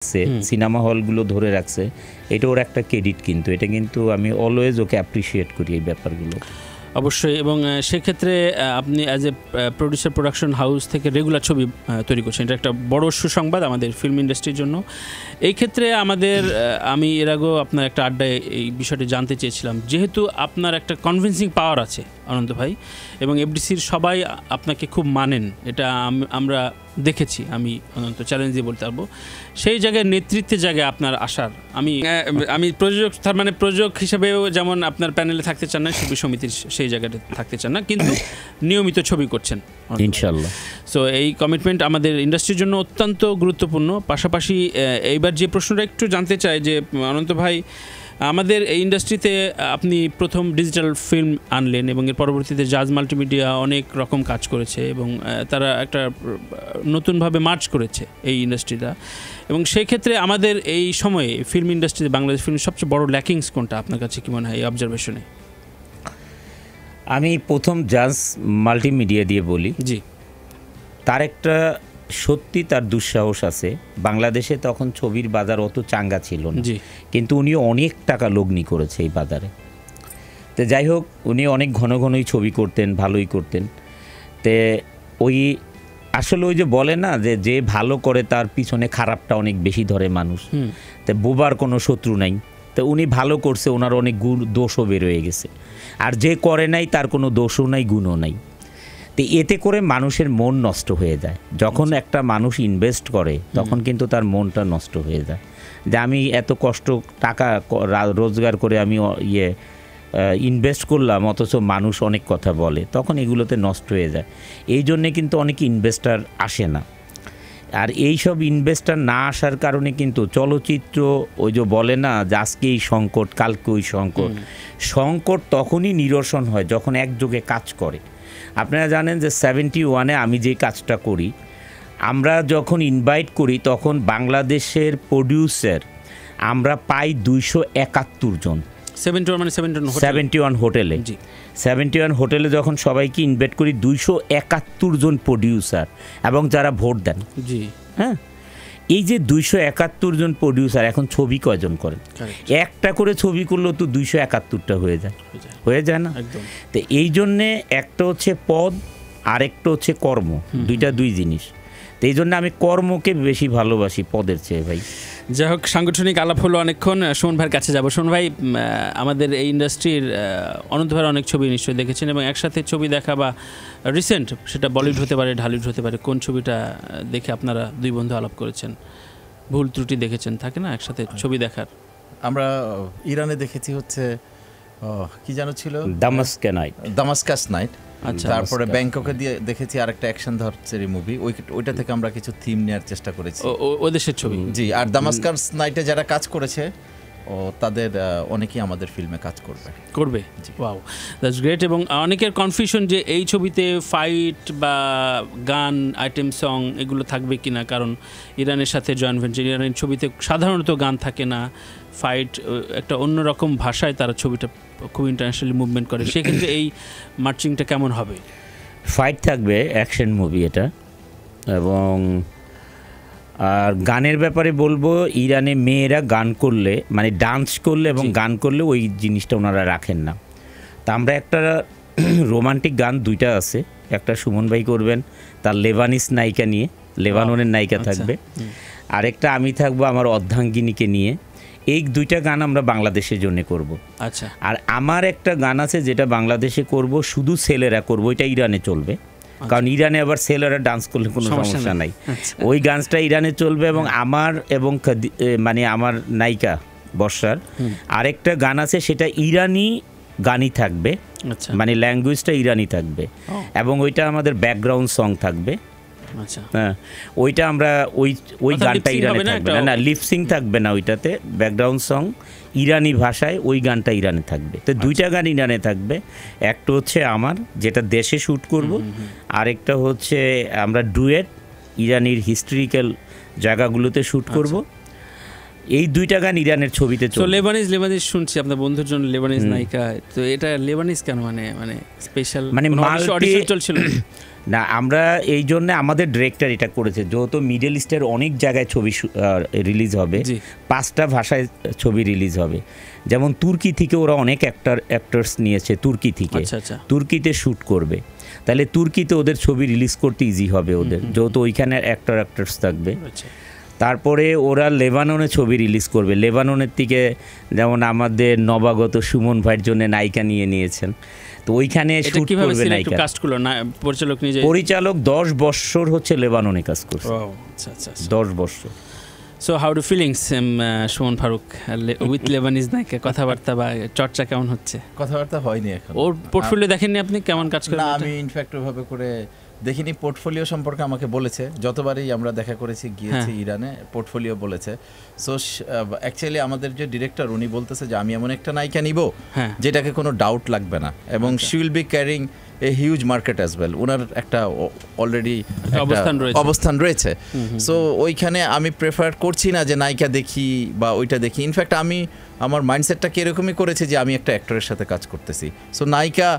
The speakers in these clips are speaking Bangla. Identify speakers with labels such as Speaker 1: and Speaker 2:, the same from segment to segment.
Speaker 1: সিনেমা হলগুলো ধরে রাখছে, এটা ওর একটা ক্রেডিট। কিন্তু এটা কিন্তু আমি অলওয়েজ ওকে অ্যাপ্রিসিয়েট করি এই ব্যাপারগুলো।
Speaker 2: অবশ্যই। এবং সেক্ষেত্রে আপনি as a producer production house থেকে রেগুলার ছবি তৈরি করছেন, এটা একটা বড় সুসংবাদ আমাদের ফিল্ম ইন্ডাস্ট্রির জন্য। এই ক্ষেত্রে আমি এর আগেও আপনার একটা আড্ডায় এই বিষয়টি জানতে চেয়েছিলাম, যেহেতু আপনার একটা কনভিন্সিং পাওয়ার আছে অনন্ত ভাই, এবং এফডিসির সবাই আপনাকে খুব মানেন, এটা আমরা দেখেছি, আমি অনন্ত চ্যালেঞ্জ দিয়ে বলতে পারবো। সেই জায়গায় নেতৃত্বের জায়গায় আপনার আসার, আমি প্রযোজক, তার মানে প্রযোজক হিসেবেও যেমন আপনার প্যানেলে থাকতে চান না, শিল্পী সমিতির সেই জায়গাটা থাকতে চান না, কিন্তু নিয়মিত ছবি করছেন
Speaker 1: ইনশাআল্লাহ।
Speaker 2: সো এই কমিটমেন্ট আমাদের ইন্ডাস্ট্রির জন্য অত্যন্ত গুরুত্বপূর্ণ। পাশাপাশি এইবার যে প্রশ্নটা একটু জানতে চাই যে অনন্ত ভাই, আমাদের এই ইন্ডাস্ট্রিতে আপনি প্রথম ডিজিটাল ফিল্ম আনলেন এবং এর পরবর্তীতে জাজ মাল্টিমিডিয়া অনেক রকম কাজ করেছে এবং তারা একটা নতুনভাবে মার্চ করেছে এই ইন্ডাস্ট্রিটা। এবং সেই ক্ষেত্রে আমাদের এই সময়ে ফিল্ম ইন্ডাস্ট্রিতে বাংলাদেশ ফিল্মের সবচেয়ে বড় ল্যাকিংস কোনটা আপনার কাছে কি মনে হয় এই অবজারভেশনে?
Speaker 1: আমি প্রথম জাজ মাল্টিমিডিয়া দিয়ে বলি,
Speaker 2: জি,
Speaker 1: তার একটা সত্যি তার দুঃসাহস আছে। বাংলাদেশে তখন ছবির বাজার অত চাঙ্গা ছিল না, কিন্তু উনি অনেক টাকা লগ্নি করেছে এই বাজারে। তো যাই হোক, উনি অনেক ঘন ঘনই ছবি করতেন, ভালোই করতেন। তে ওই আসলে ওই যে বলে না যে ভালো করে তার পিছনে খারাপটা অনেক বেশি ধরে মানুষ, তো বোবার কোনো শত্রু নাই। তো উনি ভালো করছে, ওনার অনেক দোষও বেরোয় গেছে। আর যে করে নাই তার কোনো দোষও নাই, গুণও নাই। তো এতে করে মানুষের মন নষ্ট হয়ে যায়। যখন একটা মানুষ ইনভেস্ট করে তখন কিন্তু তার মনটা নষ্ট হয়ে যায়, যে আমি এত কষ্ট টাকা রোজগার করে আমি ইনভেস্ট করলাম, অথচ মানুষ অনেক কথা বলে, তখন এগুলোতে নষ্ট হয়ে যায়। এই জন্যে কিন্তু অনেক ইনভেস্টার আসে না। আর এই সব ইনভেস্টার না আসার কারণে কিন্তু চলচ্চিত্র ওই যে বলে না যে আজকে এই সংকট, কালকে ওই সংকট তখনই নিরসন হয় যখন একযোগে কাজ করে। আপনারা জানেন যে 71-এ আমি যে কাজটা করি, আমরা যখন ইনভাইট করি তখন বাংলাদেশের প্রডিউসার আমরা পাই 271 জন। 71 হোটেলে, 71 হোটেলে যখন সবাইকে ইনভাইট করি, 271 জন প্রডিউসার এবং যারা ভোট দেন। হ্যাঁ, এই যে 271 জন প্রডিউসার, এখন ছবি কয়জন করেন? একটা করে ছবি করলেও তো 271টা হয়ে যায় না? তো এই জন্যে একটা হচ্ছে পদ আর একটা হচ্ছে কর্ম, দুই জিনিস। তো এই জন্য আমি কর্মকে বেশি ভালোবাসি পদের চেয়ে। ভাই,
Speaker 2: যাই হোক, সাংগঠনিক আলাপ হলো অনেকক্ষণ। সুমন ভাইয়ের কাছে যাবো। সুমন ভাই, আমাদের এই ইন্ডাস্ট্রির অনন্ত ভাইয়ের অনেক ছবি নিশ্চয়ই দেখেছেন, এবং একসাথে ছবি দেখা বা রিসেন্ট, সেটা বলিউড হতে পারে, ঢালিউড হতে পারে, কোন ছবিটা দেখে আপনারা দুই বন্ধু আলাপ করেছেন, ভুল ত্রুটি দেখেছেন, থাকে না একসাথে ছবি দেখার?
Speaker 3: আমরা ইরানে দেখেছি হচ্ছে কি জানো ছিল,
Speaker 1: দামাস্কাস নাইট।
Speaker 3: তারপরে ব্যাংককে দিয়ে দেখেছি আরেকটা অ্যাকশন ধরছেরি মুভি, ওইটা থেকে আমরা কিছু থিম নেওয়ার চেষ্টা করেছি,
Speaker 2: ওই দেশের ছবি।
Speaker 3: জি, আর দামাস্কাস নাইটে যারা কাজ করেছে তাদের অনেকেই আমাদের ফিল্মে কাজ করবে।
Speaker 2: Wow, that's great. এবং অনেকের কনফিউশন যে এই ছবিতে ফাইট বা গান, আইটেম সং এগুলো থাকবে কিনা, কারণ ইরানের সাথে জয়েন্ট ভেঞ্চার। ইরানের ছবিতে সাধারণত গান থাকে না, ফাইট একটা অন্যরকম ভাষায় তারা ছবিটা খুব ইন্টারন্যাশনালি মুভমেন্ট করে। সেক্ষেত্রে এই মার্চিংটা কেমন হবে?
Speaker 1: ফাইট থাকবে, অ্যাকশন মুভি এটা। এবং আর গানের ব্যাপারে বলবো, ইরানে মেয়েরা গান করলে, মানে ডান্স করলে এবং গান করলে ওই জিনিসটা ওনারা রাখেন না। তা আমরা একটা রোমান্টিক গান দুইটা আছে, একটা সুমন ভাই করবেন তার লেবানিস নায়িকা নিয়ে, লেবাননের নায়িকা থাকবে, আরেকটা আমি থাকবো আমার অর্ধাঙ্গিনীকে নিয়ে। এই দুইটা গান আমরা বাংলাদেশের জন্য করব।
Speaker 2: আচ্ছা।
Speaker 1: আর আমার একটা গান আছে যেটা বাংলাদেশে করব, শুধু ছেলেরা করব, ওইটা ইরানে চলবে, কারণ ইরানে আবার ছেলেরা ডান্স করলে কোনো সমস্যা নাই। ওই গানটা ইরানে চলবে। এবং মানে আমার নায়িকা বর্ষার আরেকটা গান আছে, সেটা ইরানি গানই থাকবে, মানে ল্যাঙ্গুয়েজটা ইরানি থাকবে, এবং ওইটা আমাদের ব্যাকগ্রাউন্ড সং থাকবে। হ্যাঁ, ওইটা আমরা ওই গানটা ইরানে থাকবে না, লিপসিং থাকবে না ওইটাতে, ব্যাকগ্রাউন্ড সং ইরানি ভাষায়, ওই গানটা ইরানে থাকবে। তো দুইটা গান ইরানে থাকবে, একটা হচ্ছে আমার যেটা দেশে শ্যুট করব, আরেকটা হচ্ছে আমরা ডুয়েট ইরানির হিস্টোরিক্যাল জায়গাগুলোতে শ্যুট করব। এই 2টা গান ইরানের ছবিতে
Speaker 2: তো লেবানিজ শুনছি আপনার বন্ধুর জন্য লেবানিজ নায়িকা, তো এটা লেবানিজ কেন, মানে স্পেশাল
Speaker 1: মানে
Speaker 2: অডিশন চলছিল
Speaker 1: না? আমরা এই জন্য আমাদের ডিরেক্টর এটা করেছে, যেহেতু মিডল ইস্টের অনেক জায়গায় ছবি রিলিজ হবে, 5টা ভাষায় ছবি রিলিজ হবে। যেমন তুর্কি থেকে ওরা অনেক অ্যাক্টরস নিয়েছে, তুর্কি থেকে তুর্কিতে শ্যুট করবে, তাহলে তুর্কিতে ওদের ছবি রিলিজ করতে ইজি হবে ওদের, যেহেতু ওইখানে অ্যাক্টরস থাকবে। তারপরে ওরা লেবাননে ছবি রিলিজ করবে, লেবাননের থেকে যেমন আমাদের নবাগত সুমন ভাইয়ের জন্য নায়িকা নিয়েছেন, তো ওইখানে শুট করবে নায়িকা। পরিচালক 10 বছর হচ্ছে লেবাননে কাজ করছে। 10 বছর।
Speaker 2: So how do feelings Suman Faruk with Lebanese নায়িকা? কথাবার্তা বা চর্চা কেমন হচ্ছে?
Speaker 3: কথাবার্তা হয়নি এখন।
Speaker 2: ওর পোর্টফোলিও দেখেননি আপনি কেমন কাজ করে?
Speaker 3: না, আমি ইনফ্যাক্ট ওইভাবে করে দেখিনি। পোর্টফোলিও সম্পর্কে আমাকে বলেছে, যতবারই আমরা দেখা করেছি গিয়েছি ইরানে, পোর্টফোলিও বলেছে। সো অ্যাকচুয়ালি আমাদের যে ডিরেক্টর উনি বলতেছে যে আমি এমন একটা নায়িকা নিব যেটাকে কোনো ডাউট লাগবে না, এবং she will be carrying a huge market as well. ওনার একটা অলরেডি অবস্থান রয়েছে। সো ওইখানে আমি প্রেফার করছি না যে নায়িকা দেখি বা ওইটা দেখি। ইনফ্যাক্ট আমি আমার মাইন্ডসেটটা এরকমই করেছি যে আমি একটা অ্যাক্টরের সাথে কাজ করতেছি, সো নায়িকা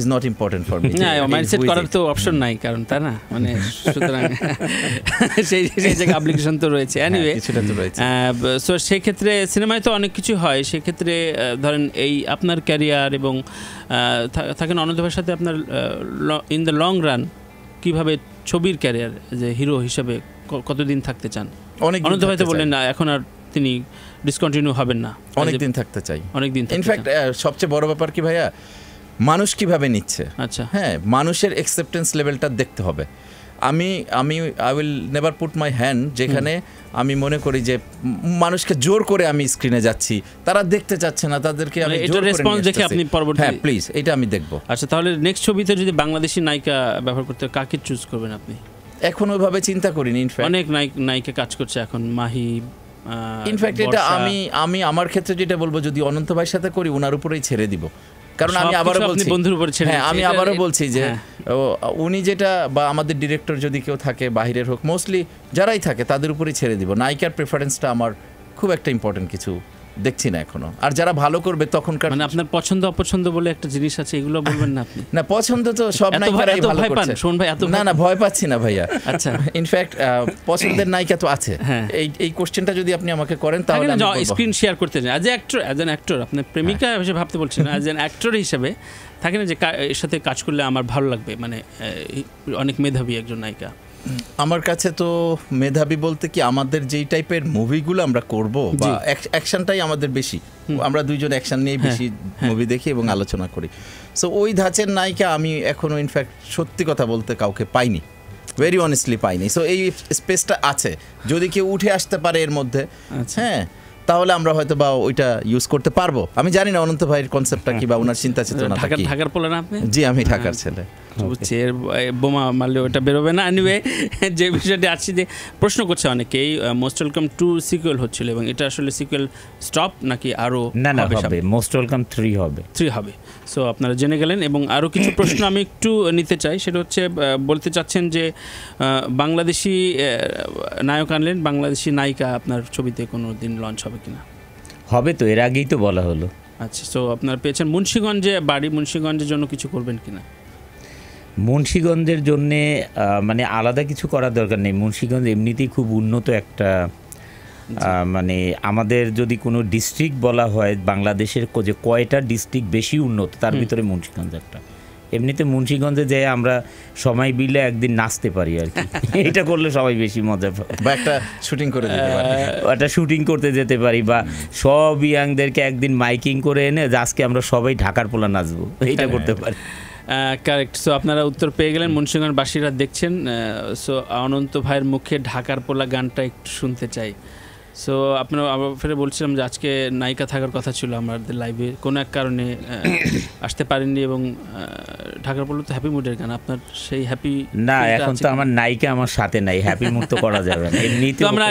Speaker 3: is not important for me.
Speaker 2: না, মাইন্ডসেট করার তো অপশন নাই, কারণ তাই না, মানে সুতরাং সেই জায়গায় অ্যাপ্লিকেশন তো রয়েছে। এনিওয়ে,
Speaker 3: কিছুটা তো রয়েছে।
Speaker 2: সো সেই ক্ষেত্রে সিনেমায় তো অনেক কিছু হয়, সেক্ষেত্রে ধরেন এই আপনার ক্যারিয়ার এবং থাকেন অনন্ত ভাইয়ের সাথে আপনার ইন দ্য লং রান কিভাবে ছবির ক্যারিয়ার যে হিরো হিসেবে কতদিন থাকতে চান? অনন্ত ভাই তো বললেন না এখন আর তিনি ডিসকন্টিনিউ হবেন না,
Speaker 3: অনেকদিন থাকতে চাই,
Speaker 2: অনেকদিন।
Speaker 3: ইনফ্যাক্ট সবচেয়ে বড় ব্যাপার কি ভাইয়া, মানুষ কিভাবে নিচ্ছে।
Speaker 2: আচ্ছা,
Speaker 3: হ্যাঁ, মানুষের অ্যাকসেপ্টেন্স লেভেলটা দেখতে হবে। আমি I will never put my hand যেখানে আমি মনে করি যে মানুষকে জোর করে আমি স্ক্রিনে যাচ্ছি, তারা দেখতে চাচ্ছে না, তাদেরকে আমি জোর করে
Speaker 2: রেসপন্স দেখে আপনি পরবর্তী,
Speaker 3: হ্যাঁ প্লিজ এটা আমি দেখব।
Speaker 2: আচ্ছা, তাহলে নেক্সট ছবিতে যদি বাংলাদেশি নায়িকা ব্যবহার করতে কাকে চুজ করবেন আপনি?
Speaker 3: এখন ওইভাবে চিন্তা করিনি। ইনফ্যাক্ট
Speaker 2: অনেক নায়িকা কাজ করছে এখন, মাহি।
Speaker 3: ইনফ্যাক্ট এটা আমি আমার ক্ষেত্রে যেটা বলবো, যদি অনন্ত ভাইয়ের সাথে করি ওনার উপরেই ছেড়ে দিব, কারণ আমি আবারও বলছি
Speaker 2: বন্ধুর উপর ছেড়ে,
Speaker 3: হ্যাঁ আমি আবারও বলছি যে উনি যেটা বা আমাদের ডিরেক্টর যদি কেউ থাকে বাহিরের হোক, মোস্টলি যারাই থাকে তাদের উপরেই ছেড়ে দিব। নায়িকার প্রেফারেন্সটা আমার খুব একটা ইম্পর্টেন্ট কিছু দেখছি না এখনো। আর যারা ভালো করবে তখনকার,
Speaker 2: মানে আপনার পছন্দ অপছন্দ বলে একটা জিনিস আছে, এগুলো বলবেন না আপনি?
Speaker 3: না, পছন্দ তো সব নায়িকারাই ভালো করছে।
Speaker 2: শোন ভাই, এত
Speaker 3: না ভয় পাচ্ছি না ভাইয়া।
Speaker 2: আচ্ছা,
Speaker 3: ইনফ্যাক্ট পছন্দের নায়িকা তো আছে। এই কোশ্চেনটা যদি আপনি আমাকে করেন তাহলে আমি বলবো
Speaker 2: স্ক্রিন শেয়ার করতে চাই অ্যাজ অ্যান অ্যাক্টর, আপনি প্রেমিকা হিসেবে ভাবতে বলছেন না, অ্যাজ অ্যান অ্যাক্টর হিসেবে থাকে না যে এর সাথে কাজ করলে আমার ভালো লাগবে, মানে অনেক মেধাবী একজন নায়িকা।
Speaker 3: আমার কাছে তো মেধাবী বলতে কি, আমাদের যেই টাইপের মুভিগুলো আমরা করব বা অ্যাকশনটাই আমাদের বেশি, আমরা দুইজন অ্যাকশন নিয়ে বেশি মুভি দেখি এবং আলোচনা করি। সো ওই ধাঁচের নায়িকা আমি এখনো ইনফ্যাক্ট সত্যি কথা বলতে কাউকে পাইনি, ভেরি অনেস্টলি পাইনি। সো এই স্পেসটা আছে, যদি কেউ উঠে আসতে পারে এর মধ্যে, হ্যাঁ তাহলে আমরা হয়তো বা ওইটা ইউজ করতে পারবো। আমি জানি না অনন্ত ভাইয়ের কনসেপ্টটা কি বা ওনার চিন্তা চেতনাটা কি।
Speaker 2: ঢাকার পোলা না আপনি?
Speaker 3: জি, আমি ঢাকার ছেলে।
Speaker 2: বোমা মারলে ওটা বেরোবে না। এনিওয়ে, যে বিষয়টি আছে যে প্রশ্ন করছে অনেকেই, মোস্ট ওয়েলকাম 2 সিকুয়েল হচ্ছিল, এবং এটা আসলে সিকুয়েল স্টপ নাকি আরো?
Speaker 1: না হবে, মোস্ট ওয়েলকাম 3 হবে।
Speaker 2: সো আপনারা জেনে গেলেন। এবং আরও কিছু প্রশ্ন আমি একটু নিতে চাই, সেটা হচ্ছে বলতে চাচ্ছেন যে বাংলাদেশি নায়ক আনলেন, বাংলাদেশি নায়িকা আপনার ছবিতে কোনো দিন লঞ্চ হবে কিনা?
Speaker 1: হবে তো, এর আগেই তো বলা হলো।
Speaker 2: আচ্ছা, সো আপনারা পেয়েছেন মুন্সিগঞ্জে বাড়ি, মুন্সিগঞ্জের জন্য কিছু করবেন কিনা?
Speaker 1: মুন্সিগঞ্জের জন্যে মানে আলাদা কিছু করার দরকার নেই। মুন্সিগঞ্জ এমনিতেই খুব উন্নত একটা, মানে আমাদের যদি কোনো ডিস্ট্রিক্ট বলা হয় বাংলাদেশের যে কয়টা ডিস্ট্রিক্ট বেশি উন্নত, তার ভিতরে মুন্সিগঞ্জ একটা। এমনিতে মুন্সিগঞ্জে যেয়ে আমরা সবাই মিলে একদিন নাচতে পারি আর কি, এটা করলে সবাই বেশি মজা পায়,
Speaker 3: বা একটা শুটিং করে
Speaker 1: একটা শুটিং করতে যেতে পারি, বা সব ইয়াংদেরকে একদিন মাইকিং করে এনে আজকে আমরা সবাই ঢাকার পোলা নাচবো, এইটা করতে পারি।
Speaker 2: কারেক্ট। সো আপনারা উত্তর পেয়ে গেলেন, মুন্সিগঞ্জবাসীরা দেখছেন। সো অনন্ত ভাইয়ের মুখে ঢাকার পোলা গানটা একটু শুনতে চাই। সো আপনারা আবার ফিরে বলছিলাম যে আজকে নায়িকা থাকার কথা ছিল আমাদের লাইভে, কোনো এক কারণে আসতে পারেননি, এবং ঢাকার পোলা তো হ্যাপি মুডের গান, আপনার সেই হ্যাপি
Speaker 1: না, এখন তো আমার নায়িকা আমার সাথে নাই, হ্যাপি মুড তো করা যাবে না। এমনিতে
Speaker 2: আমরা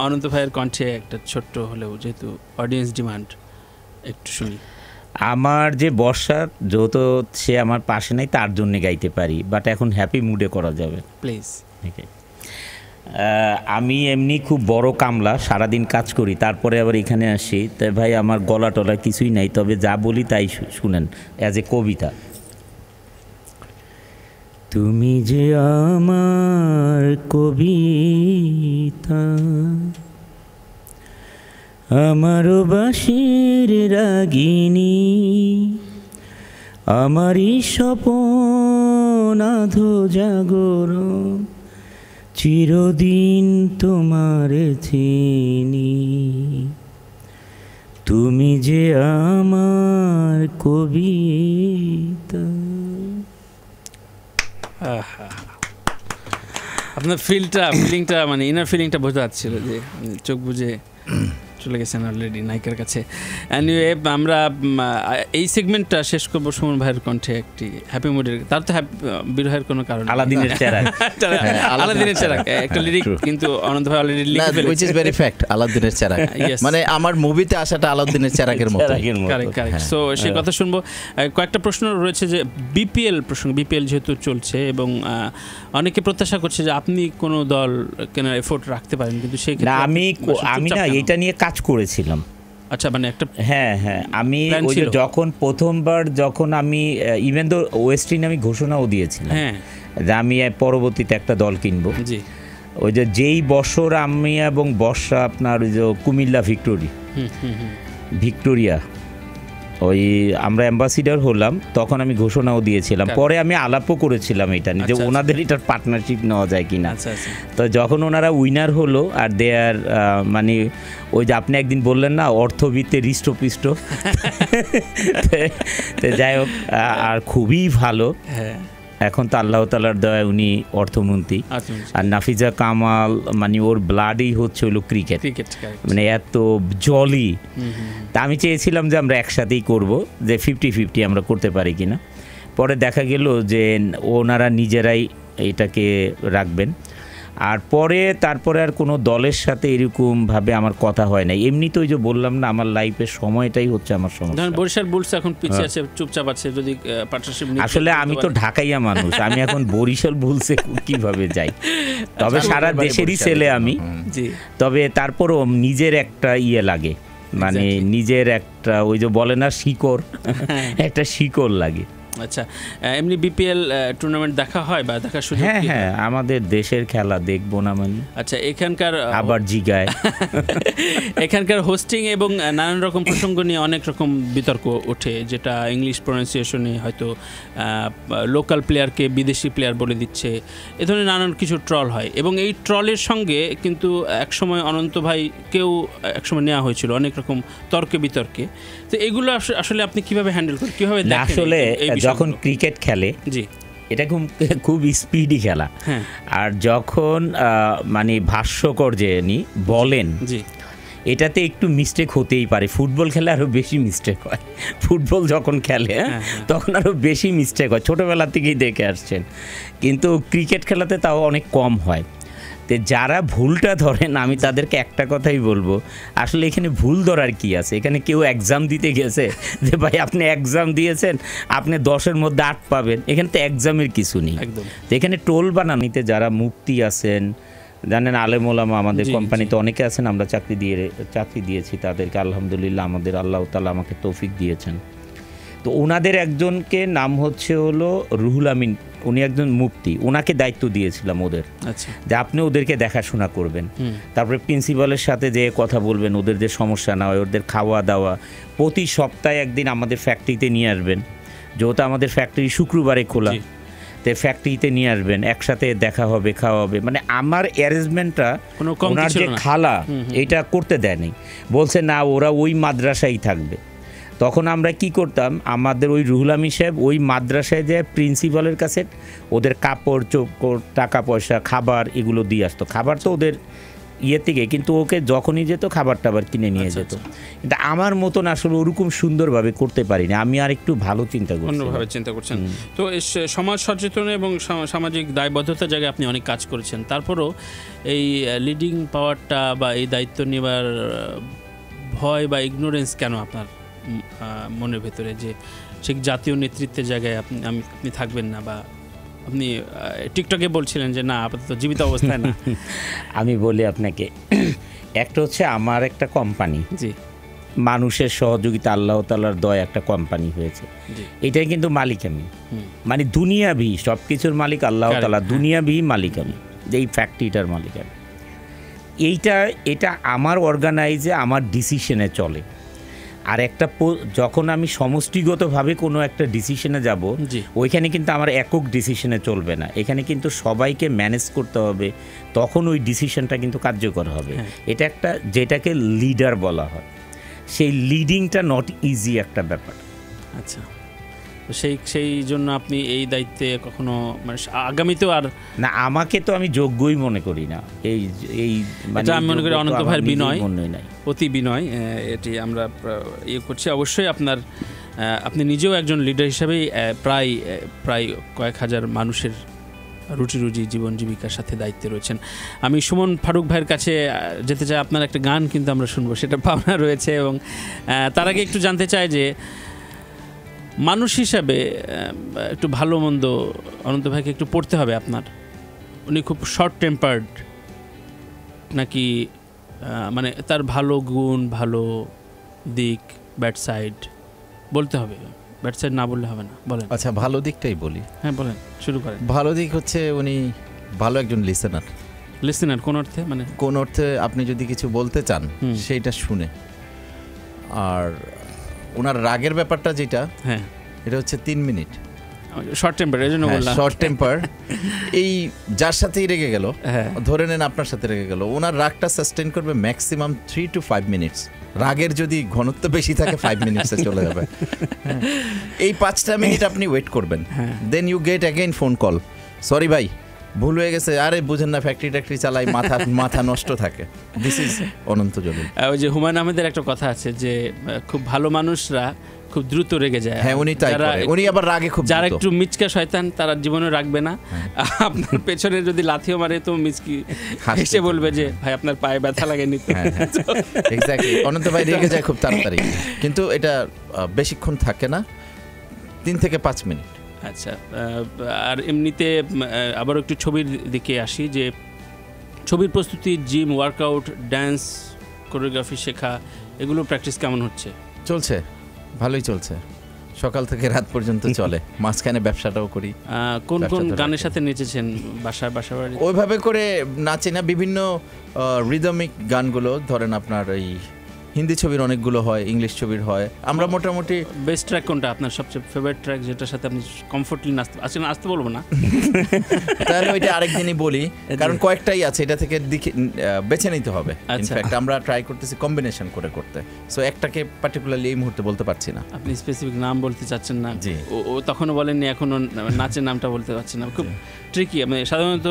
Speaker 2: অনন্ত ভাইয়ের কণ্ঠে একটা ছোট্ট হলেও, যেহেতু অডিয়েন্স ডিমান্ড, একটু শুনি।
Speaker 1: আমার যে বর্ষা, যেহেতু সে আমার পাশে নাই, তার জন্য গাইতে পারি, বাট এখন হ্যাপি মুডে করা যাবে,
Speaker 2: প্লিজ।
Speaker 1: আমি এমনি খুব বড় কামলা, সারাদিন কাজ করি, তারপরে আবার এখানে আসি। তাই ভাই আমার গলা টলা কিছুই নাই, তবে যা বলি তাই শুনেন অ্যাজ এ কবিতা। তুমি যে আমার কবিতা, আমারও বাঁশির রাগিনী, আমারই স্বপন আধো জাগরণ, চিরদিন তোমারে চিনি, তুমি যে আমার কবিতা।
Speaker 2: আপনার ফিলিংটা মানে ইনার ফিলিংটা বোঝা যাচ্ছিল যে চোখ বুঝে চলে গেছেন অলরেডি নায়িকার কাছে। এনিওয়ে, আমরা এই সেগমেন্টটা শেষ করবো সুমন ভাইয়ের কণ্ঠে একটি হ্যাপি মুডের। তার তো বিরহের কোনো কারণ,
Speaker 1: আলাদিনের চেরাগ,
Speaker 2: আলাদিনের চেরাগ একটা লিরিক, কিন্তু অনন্ত ভাই অলরেডি লিখে ফেলেছে,
Speaker 3: which is very fact, আলাদিনের চেরাগ। মানে আমার মুভিতে আসাটা আলাদিনের চেরাগের মতো।
Speaker 2: কারেক্ট। সো সেই কথা শুনবো। কয়েকটা প্রশ্ন রয়েছে যে বিপিএল প্রসঙ্গে, বিপিএল যেহেতু চলছে এবং অনেকে প্রত্যাশা করছে যে আপনি কোনো দল কেনার এফোর্ট রাখতে পারেন, কিন্তু সেই ক্ষেত্রে
Speaker 1: আমি না এটা নিয়ে কাজ করেছিলাম।
Speaker 2: আচ্ছা, মানে একটা
Speaker 1: হ্যাঁ, আমি ওই যে যখন প্রথমবার যখন আমি ইভেন দো ওয়েস্টিন আমি ঘোষণাও দিয়েছিলাম যে আমি পরবর্তীতে একটা দল কিনবো।
Speaker 2: জি,
Speaker 1: ওই যে যেই বছর আমি এবং বর্ষা আপনার ওই যে কুমিল্লা ভিক্টোরিয়া ওই আমরা অ্যাম্বাসিডার হলাম, তখন আমি ঘোষণাও দিয়েছিলাম। পরে আমি আলাপও করেছিলাম এটা নিয়ে যে ওনাদের এটার পার্টনারশিপ নেওয়া যায় কিনা। তো যখন ওনারা উইনার হলো আর দেয়ার মানে ওই যে আপনি একদিন বললেন না অর্থবিত্তে হৃষ্টপুষ্ট, যাই হোক, আর খুবই ভালো। এখন তো আল্লাহ তাআলার দয়ায় উনি অর্থমন্ত্রী। আর নাফিজা কামাল মানে ওর ব্লাডই হচ্ছে হলো ক্রিকেট, মানে এত জলি। তা আমি চেয়েছিলাম যে আমরা একসাথেই করব, যে 50-50 আমরা করতে পারি কিনা। পরে দেখা গেল যে ওনারা নিজেরাই এটাকে রাখবেন। আর তারপরে আর কোনো দলের সাথে এরকমভাবে আমার কথা হয় না। এমনি তো ওই যে বললাম না, আমার লাইফের সময়টাই হচ্ছে আমার সমস্যা।
Speaker 2: বরিশাল বুলস এখন পিছিয়ে আছে, চুপচাপ আছে, যদি পার্টনারশিপ নিতে।
Speaker 1: আসলে আমি তো ঢাকাইয়া মানুষ, আমি এখন বরিশাল বুলসে কিভাবে যাই? তবে সারা দেশেরই ছেলে আমি, তবে তারপরও নিজের একটা লাগে, মানে নিজের একটা ওই যে বলে না শিকড়, একটা শিকড় লাগে।
Speaker 2: আচ্ছা, এমনি বিপিএল টুর্নামেন্ট দেখা হয় বা দেখার সুযোগ?
Speaker 1: হ্যাঁ, আমাদের দেশের খেলা দেখবো না মানে?
Speaker 2: আচ্ছা, এখানকার
Speaker 1: আবার জিগায়
Speaker 2: এখানকার হোস্টিং এবং নানান রকম প্রসঙ্গ নিয়ে অনেক রকম বিতর্ক ওঠে, যেটা ইংলিশ প্রনাউন্সিয়েশনে হয়তো লোকাল প্লেয়ারকে বিদেশি প্লেয়ার বলে দিচ্ছে, এ ধরনের নানান কিছু ট্রল হয়। এবং এই ট্রলের সঙ্গে কিন্তু একসময় অনন্ত ভাইকেও একসময় নেওয়া হয়েছিল অনেক রকম তর্কে বিতর্কে। তো এগুলো আসলে আপনি কিভাবে হ্যান্ডেল করেন, কিভাবে দেখেন?
Speaker 1: আসলে যখন ক্রিকেট খেলে, জি, এটা খুব স্পিডি খেলা। আর যখন মানে ভাষ্যকর যে বলেন, জি, এটাতে একটু মিস্টেক হতেই পারে। ফুটবল খেলে আরও বেশি মিস্টেক হয়। ফুটবল যখন খেলে তখন আরও বেশি মিস্টেক হয়, ছোটোবেলা থেকেই দেখে আসছেন। কিন্তু ক্রিকেট খেলাতে তাও অনেক কম হয়। তো যারা ভুলটা ধরেন, আমি তাদেরকে একটা কথাই বলবো, আসলে এখানে ভুল ধরার কি আছে? এখানে কেউ এক্সাম দিতে গেছে যে ভাই আপনি এক্সাম দিয়েছেন, আপনি 10-এর মধ্যে 8 পাবেন, এখানে তো এক্সামের কিছু নেই। তো এখানে টোল বানানিতে যারা মুক্তি আছেন, জানেন আলেম ওলামা আমাদের কোম্পানিতে অনেকে আছেন, আমরা চাকরি দিয়েছি তাদেরকে, আলহামদুলিল্লাহ আমাদের আল্লাহ তাআলা আমাকে তৌফিক দিয়েছেন। তো ওনাদের একজনকে নাম হচ্ছে হলো রুহুল আমিন, উনি একজন মুফতি, ওনাকে দায়িত্ব দিয়েছিলাম ওদের, যে আপনি ওদেরকে দেখাশোনা করবেন, তারপরে প্রিন্সিপালের সাথে যে কথা বলবেন, ওদের যে সমস্যা না হয়, ওদের খাওয়া দাওয়া প্রতি সপ্তাহে একদিন আমাদের ফ্যাক্টরিতে নিয়ে আসবেন, যেহেতু আমাদের ফ্যাক্টরি শুক্রবারে খোলা, তো ফ্যাক্টরিতে নিয়ে আসবেন, একসাথে দেখা হবে, খাওয়া হবে। মানে আমার অ্যারেঞ্জমেন্টটা ওনার যে খালা এইটা করতে দেয়নি, বলছে না ওরা ওই মাদ্রাসায় থাকবে। তখন আমরা কি করতাম, আমাদের ওই রুহুল আমিন সাহেব ওই মাদ্রাসায় যে প্রিন্সিপালের কাছে ওদের কাপড় চোপড়, টাকা পয়সা, খাবার এগুলো দিয়ে আসতো। খাবার তো ওদের থেকে, কিন্তু ওকে যখনই যেত খাবার টাবার কিনে নিয়ে যেত। কিন্তু আমার মতন আসলে ওরকম সুন্দরভাবে করতে পারিনি, আমি আর একটু ভালো চিন্তা করছি,
Speaker 2: অন্যভাবে চিন্তা করছেন। তো সমাজ সচেতন এবং সামাজিক দায়বদ্ধতার জায়গায় আপনি অনেক কাজ করেছেন, তারপরও এই লিডিং পাওয়ারটা বা এই দায়িত্ব নেওয়ার ভয় বা ইগনোরেন্স কেন আপনার মনের ভেতরে, যে সেই জাতীয় নেতৃত্বের জায়গায় আপনি থাকবেন না বা আপনি টিকটকে বলছিলেন যে না আপাতত জীবিত অবস্থায় না।
Speaker 1: আমি বলি আপনাকে, একটা হচ্ছে আমার একটা কোম্পানি,
Speaker 2: জি,
Speaker 1: মানুষের সহযোগিতা, আল্লাহ তাআলার দয়া একটা কোম্পানি হয়েছে, এটাই কিন্তু মালিক আমি, মানে দুনিয়াবি সব কিছুর মালিক আল্লাহ তাআলা, দুনিয়াবি মালিক আমি, এই ফ্যাক্টরিটার মালিক আমি। এটা আমার অর্গানাইজে আমার ডিসিশনে চলে। আর একটা যখন আমি সমষ্টিগতভাবে কোনো একটা ডিসিশনে যাব, ওইখানে কিন্তু আমার একক ডিসিশনে চলবে না, এখানে কিন্তু সবাইকে ম্যানেজ করতে হবে, তখন ওই ডিসিশনটা কিন্তু কার্যকর হবে। এটা একটা যেটাকে লিডার বলা হয়, সেই লিডিংটা নট ইজি একটা ব্যাপার।
Speaker 2: আচ্ছা, তো সেই জন্য আপনি এই দায়িত্বে কখনো মানে আগামীতেও আর
Speaker 1: না, আমাকে তো আমি যোগ্যই মনে করি না। এই
Speaker 2: মানে আমি মনে করি অনন্ত ভাইয়ের বিনয়, অতি বিনয়, এটি আমরা ইয়ে করছি। অবশ্যই আপনি নিজেও একজন লিডার হিসেবেই প্রায় কয়েক হাজার মানুষের রুজি জীবন জীবিকার সাথে দায়িত্বে রয়েছেন। আমি সুমন ফারুক ভাইয়ের কাছে যেতে চাই, আপনার একটা গান কিন্তু আমরা শুনবো, সেটা পাওনা রয়েছে। এবং তার আগে একটু জানতে চাই যে মানুষ হিসাবে একটু ভালো মন্দ অনন্ত ভাইকে একটু পড়তে হবে আপনার। উনি খুব শর্ট টেম্পার্ড নাকি, মানে তার ভালো গুণ, ভালো দিক, ব্যাড সাইড বলতে হবে, ব্যাড সাইড না বললে হবে না, বলেন।
Speaker 3: আচ্ছা, ভালো দিকটাই বলি।
Speaker 2: হ্যাঁ বলেন, শুরু করেন।
Speaker 3: ভালো দিক হচ্ছে উনি ভালো একজন লিসেনার। কোন অর্থে? মানে কোন অর্থে আপনি যদি কিছু বলতে চান সেইটা শুনে। আর ওনার রাগের ব্যাপারটা যেটা, হ্যাঁ, এটা হচ্ছে 3 মিনিট
Speaker 2: শর্ট টেম্পার, এই জন্য বললাম
Speaker 3: শর্ট টেম্পার। এই যার সাথেই রেগে গেল, ধরে নেন আপনার সাথে রেগে গেল, ওনার রাগটা সাস্টেইন করবে ম্যাক্সিমাম 3 to 5 মিনিটস। রাগের যদি ঘনত্ব বেশি থাকে 5 মিনিটসে চলে যাবে। এই 5টা মিনিট আপনি ওয়েট করবেন, then you get again phone call, sorry ভাই ভুল হয়ে গেছে, আরে বুঝেন না ফ্যাক্টরি চালাই, মাথা নষ্ট থাকে। This is Ananta Jalil. ওই
Speaker 2: যে হুমায়ুন আহমেদের একটা কথা আছে যে খুব ভালো মানুষরা খুব দ্রুত রেগে যায়।
Speaker 3: হ্যাঁ, উনি তাই করে, উনি আবার রাগে খুব,
Speaker 2: যারা একটু মিচকা শয়তান তারা জীবনে রাখবে না। আপনার পেছনে যদি লাথিও মারে তো মিচকি হেসে বলবে যে ভাই আপনার পায়ে ব্যথা লাগেনি।
Speaker 3: এক্স্যাক্টলি, অনন্ত ভাই রেগে যায় খুব তাড়াতাড়ি, কিন্তু এটা বেশিক্ষণ থাকে না, 3 থেকে 5 মিনিট।
Speaker 2: আচ্ছা, আর এমনিতে আবার একটু ছবির দিকে আসি, যে ছবির প্রস্তুতি, জিম, ওয়ার্কআউট, ড্যান্স, কোরিওগ্রাফি শেখা, এগুলো প্র্যাকটিস কেমন হচ্ছে?
Speaker 3: চলছে, ভালোই চলছে, সকাল থেকে রাত পর্যন্ত চলে, মাঝখানে ব্যবসাটাও করি।
Speaker 2: কোন গানের সাথে নেচেছেন বাসায় বাড়ি?
Speaker 3: ওইভাবে করে নাচি না, বিভিন্ন রিদমিক গানগুলো, ধরেন আপনার এই হিন্দি ছবির অনেকগুলো হয়, ইংলিশ ছবির হয়। আমরা মোটামুটি
Speaker 2: বেস্ট ট্র্যাক কোনটা আপনার, সবচেয়ে ফেভারিট ট্র্যাক যেটার সাথে আপনি কমফোর্টলি নাচতে বলবো না,
Speaker 3: তাহলে ওইটা আরেকদিনই বলি, কারণ কয়েকটাই আছে, এটা থেকে বেছে নিতে হবে। ইনফ্যাক্ট আমরা ট্রাই করতেছি কম্বিনেশন করতে, সো একটাকে পার্টিকুলারলি এই মুহূর্তে বলতে পারছি না।
Speaker 2: আপনি স্পেসিফিক নাম বলতে চাচ্ছেন না? জি, ও তখনও বলেননি, এখনো নাচের নামটা বলতে পারছেন না, খুব ট্রিকি। মানে সাধারণত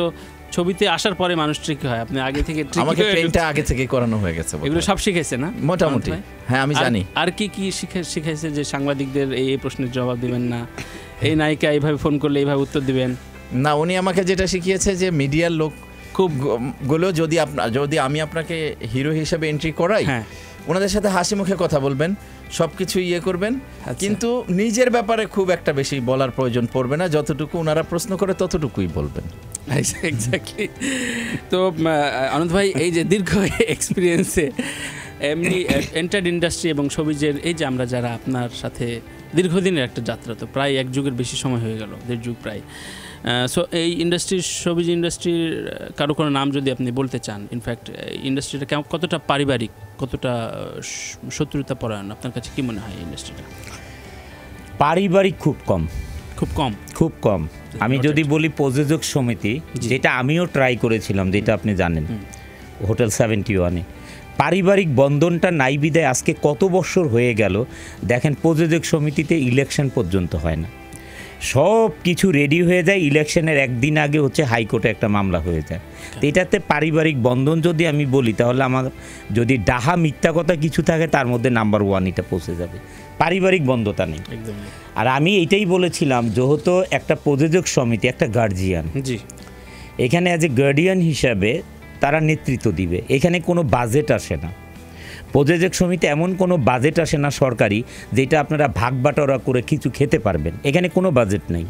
Speaker 2: ছবিতে আসার পরে মানুষ ট্রিকি হয়, আপনি আগে থেকে
Speaker 3: আমাকে ট্রেনটা আগে থেকে করানো হয়ে গেছে,
Speaker 2: এগুলো সব শিখেছে না
Speaker 3: মোটামুটি? হ্যাঁ, আমি জানি।
Speaker 2: আর কি শিখাইছে যে সাংবাদিকদের এই প্রশ্নের জবাব দিবেন না, এই নায়িকা এইভাবে ফোন করলে এইভাবে উত্তর দিবেন
Speaker 3: না? উনি আমাকে যেটা শিখিয়েছে যে মিডিয়ার লোক খুব গুলো যদি আমি আপনাকে হিরো হিসেবে এন্ট্রি করাই, ওনাদের সাথে হাসি মুখে কথা বলবেন, সবকিছু ইয়ে করবেন, কিন্তু নিজের ব্যাপারে খুব একটা বেশি বলার প্রয়োজন পড়বে না, যতটুকু ওনারা প্রশ্ন করে ততটুকুই বলবেন।
Speaker 2: এক্স্যাক্টলি। তো আনন্দ ভাই, এই যে দীর্ঘ এক্সপিরিয়েন্সে এমনি এন্টার ইন্ডাস্ট্রি এবং সবিজের এই যে আমরা যারা আপনার সাথে দীর্ঘদিনের একটা যাত্রা, তো প্রায় 1 যুগের বেশি সময় হয়ে গেল, 1.5 যুগ প্রায়। সো এই সবিজ ইন্ডাস্ট্রির কারো কোনো নাম যদি আপনি বলতে চান, ইনফ্যাক্ট ইন্ডাস্ট্রিটা কতটা পারিবারিক, কতটা শত্রুতা পরায়ণ, আপনার কাছে কি মনে হয় ইন্ডাস্ট্রিটা?
Speaker 1: পারিবারিক খুব কম। আমি যদি বলি প্রযোজক সমিতি, যেটা আমিও ট্রাই করেছিলাম, যেটা আপনি জানেন, হোটেল 71-এ পারিবারিক বন্ধনটা নাই বিদায় আজকে কত বছর হয়ে গেল, দেখেন প্রযোজক সমিতিতে ইলেকশন পর্যন্ত হয় না, সব কিছু রেডি হয়ে যায়, ইলেকশনের একদিন আগে হচ্ছে হাইকোর্টে একটা মামলা হয়ে যায়। তো এটাতে পারিবারিক বন্ধন যদি আমি বলি, তাহলে আমার যদি ডাহা মিথ্যা কথা কিছু থাকে, তার মধ্যে নাম্বার 1 এটা পৌঁছে যাবে, পারিবারিক বন্ধতা নেই। আর আমি এটাই বলেছিলাম, যেহেতু একটা প্রযোজক সমিতি একটা গার্জিয়ান, এখানে অ্যাজ এ গার্ডিয়ান হিসাবে তারা নেতৃত্ব দিবে, এখানে কোনো বাজেট আসে না, প্রযোজক সমিতি এমন কোনো বাজেট আসে না সরকারি, যেটা আপনারা ভাগ বাটোয়ারা করে কিছু খেতে পারবেন, এখানে কোনো বাজেট নেই।